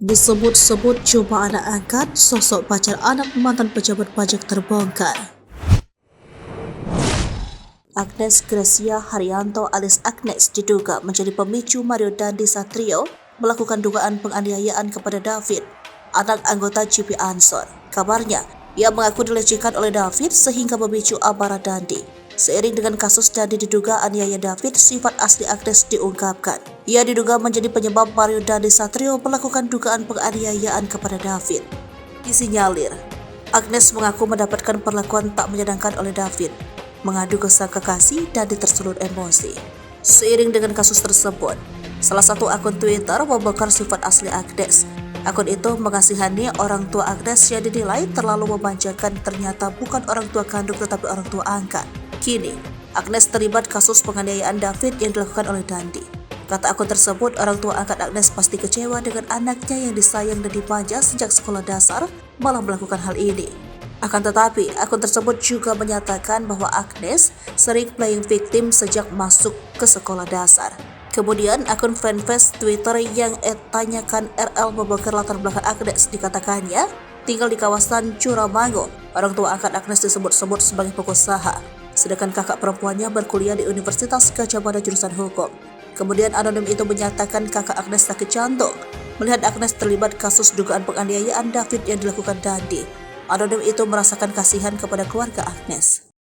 Disebut-sebut jumpa anak angkat, sosok pacar anak mantan pejabat pajak terbongkar. Agnes Gracia Haryanto alias Agnes diduga menjadi pemicu Mario Dandi Satrio melakukan dugaan penganiayaan kepada David, anak anggota GP Ansor. Kabarnya, ia mengaku dilecehkan oleh David sehingga memicu amarah Dandi. Seiring dengan kasus Dandi diduga aniaya David, sifat asli Agnes diungkapkan. Ia diduga menjadi penyebab Mario Dandi Satrio melakukan dugaan penganiayaan kepada David. Disinyalir, Agnes mengaku mendapatkan perlakuan tak menyenangkan oleh David, mengadu ke sang kekasih dan tersulut emosi. Seiring dengan kasus tersebut, salah satu akun Twitter membongkar sifat asli Agnes. Akun itu mengasihani orang tua Agnes yang dinilai terlalu memanjakan, ternyata bukan orang tua kandung tetapi orang tua angkat. Kini, Agnes terlibat kasus penganiayaan David yang dilakukan oleh Dandi. Kata akun tersebut, orang tua angkat Agnes pasti kecewa dengan anaknya yang disayang dan dimanja sejak sekolah dasar malah melakukan hal ini. Akan tetapi, akun tersebut juga menyatakan bahwa Agnes sering playing victim sejak masuk ke sekolah dasar. Kemudian, akun fanpage Twitter yang @tanyakan RL membongkar latar belakang Agnes, dikatakannya tinggal di kawasan Curamango. Orang tua angkat Agnes disebut-sebut sebagai pengusaha, sedangkan kakak perempuannya berkuliah di Universitas Gadjah Mada jurusan hukum. Kemudian anonim itu menyatakan kakak Agnes sakit jantung melihat Agnes terlibat kasus dugaan penganiayaan David yang dilakukan Dandi. Anonim itu merasakan kasihan kepada keluarga Agnes.